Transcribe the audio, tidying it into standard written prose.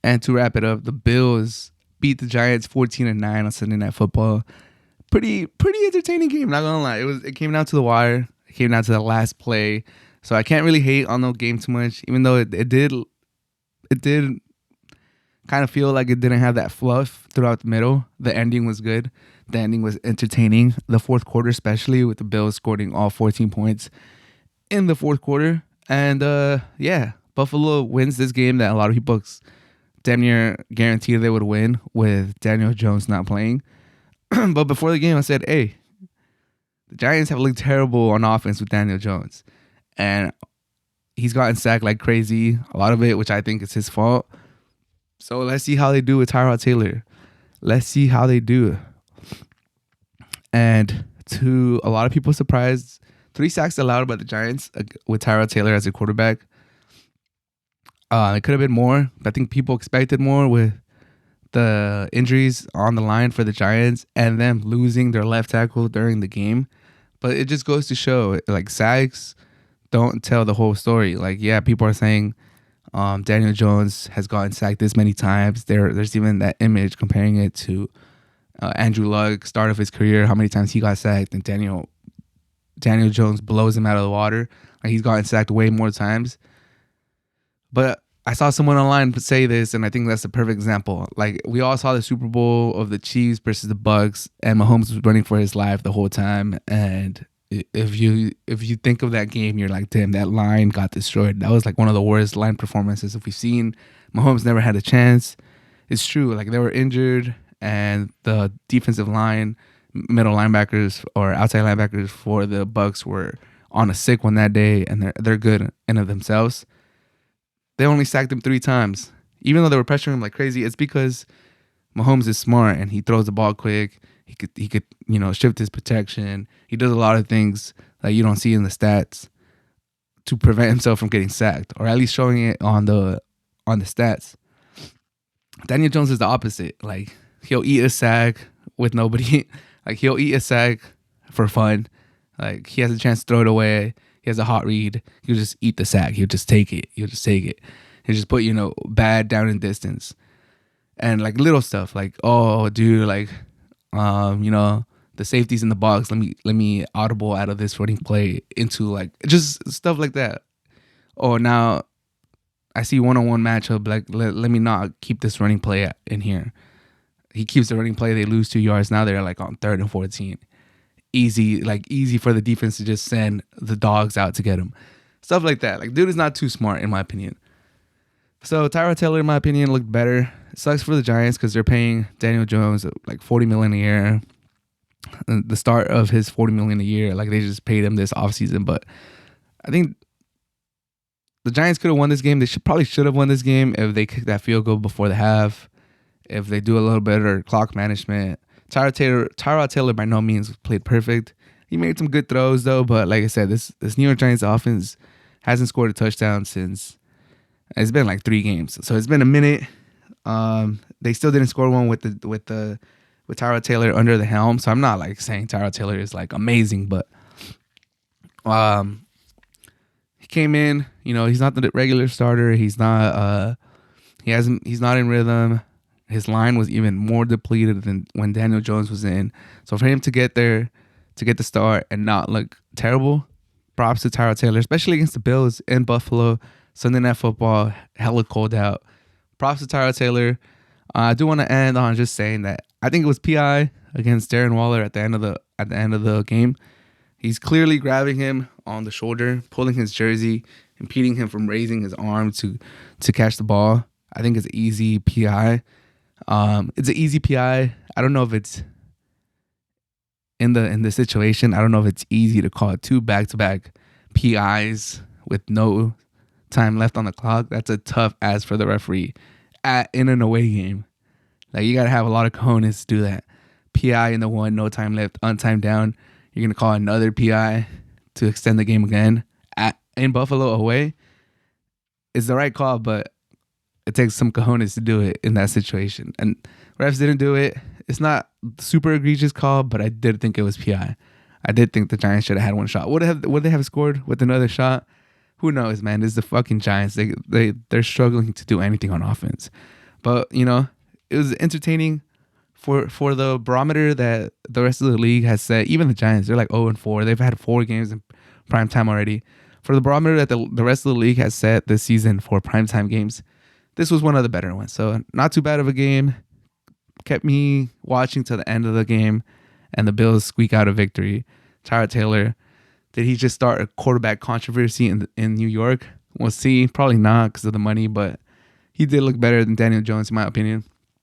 And to wrap it up, the Bills beat the Giants 14-9 on Sunday Night Football. Pretty entertaining game, not gonna lie. It came down to the wire. It came down to the last play. So I can't really hate on the game too much, even though it did kind of feel like it didn't have that fluff throughout the middle. The ending was good. The ending was entertaining. The fourth quarter, especially with the Bills scoring all 14 points in the fourth quarter. And Buffalo wins this game that a lot of people damn near guaranteed they would win with Daniel Jones not playing. But before the game, I said, hey, the Giants have looked terrible on offense with Daniel Jones. And he's gotten sacked like crazy. A lot of it, which I think is his fault. So let's see how they do with Tyrod Taylor. Let's see how they do. And to a lot of people's surprise, 3 sacks allowed by the Giants with Tyrod Taylor as a quarterback. It could have been more. I think people expected more with the injuries on the line for the Giants and them losing their left tackle during the game. But it just goes to show, like, sacks don't tell the whole story. Like, yeah, people are saying Daniel Jones has gotten sacked this many times. There's even that image comparing it to Andrew Luck, start of his career, how many times he got sacked, and Daniel Jones blows him out of the water. Like, he's gotten sacked way more times. But I saw someone online say this, and I think that's a perfect example. Like, we all saw the Super Bowl of the Chiefs versus the Bucks, and Mahomes was running for his life the whole time. And if you think of that game, you're like, damn, that line got destroyed. That was like one of the worst line performances if we've seen. Mahomes never had a chance. It's true. Like, they were injured, and the defensive line, middle linebackers or outside linebackers for the Bucks were on a sick one that day, and they're good in of themselves. They only sacked him 3 times. Even though they were pressuring him like crazy, it's because Mahomes is smart and he throws the ball quick. He could shift his protection. He does a lot of things that you don't see in the stats to prevent himself from getting sacked, or at least showing it on the stats. Daniel Jones is the opposite. Like, he'll eat a sack with nobody. Like, he'll eat a sack for fun. Like, he has a chance to throw it away. He has a hot read. He'll just eat the sack. He'll just take it. He'll just put, bad down in distance. And, like, little stuff. Like, oh, dude, like, the safety's in the box. Let me audible out of this running play into, like, just stuff like that. Oh, now I see one-on-one matchup. Like, let me not keep this running play in here. He keeps the running play. They lose 2 yards. Now they're, like, on 3rd and 14. Easy for the defense to just send the dogs out to get him. Stuff like that. Like, dude is not too smart, in my opinion. So Tyrod Taylor, in my opinion, looked better. It sucks for the Giants because they're paying Daniel Jones like $40 million a year. The start of his $40 million a year, like, they just paid him this offseason. But I think the Giants could have won this game. They probably should have won this game if they kicked that field goal before the half. If they do a little better clock management. Tyrod Taylor by no means played perfect. He made some good throws though, but like I said, this New York Giants offense hasn't scored a touchdown since it's been like 3 games. So it's been a minute. They still didn't score one with Tyrod Taylor under the helm. So I'm not like saying Tyrod Taylor is like amazing, but he came in. He's not the regular starter. He's not. He's not in rhythm. His line was even more depleted than when Daniel Jones was in. So for him to get there, to get the start and not look terrible, props to Tyrod Taylor, especially against the Bills in Buffalo, Sunday Night Football, hella cold out. Props to Tyrod Taylor. I do want to end on just saying that I think it was PI against Darren Waller at the end of the game. He's clearly grabbing him on the shoulder, pulling his jersey, impeding him from raising his arm to catch the ball. I think it's easy PI. It's an easy PI. I don't know if it's in the situation. I don't know if it's easy to call 2 back-to-back PIs with no time left on the clock. That's a tough ask for the referee in an away game. Like, you gotta have a lot of cojones to do that. PI in the 1, no time left, untimed down. You're gonna call another PI to extend the game again in Buffalo away. It's the right call, but it takes some cojones to do it in that situation. And refs didn't do it. It's not super egregious call, but I did think it was PI. I did think the Giants should have had one shot. Would they have scored with another shot? Who knows, man? It's the fucking Giants. They're struggling to do anything on offense. But it was entertaining for the barometer that the rest of the league has set. Even the Giants, they're like 0-4. They've had 4 games in prime time already. For the barometer that the rest of the league has set this season for primetime games, this was one of the better ones. So not too bad of a game. Kept me watching to the end of the game, and the Bills squeak out a victory. Tyrod Taylor, did he just start a quarterback controversy in New York? We'll see. Probably not because of the money, but he did look better than Daniel Jones, in my opinion.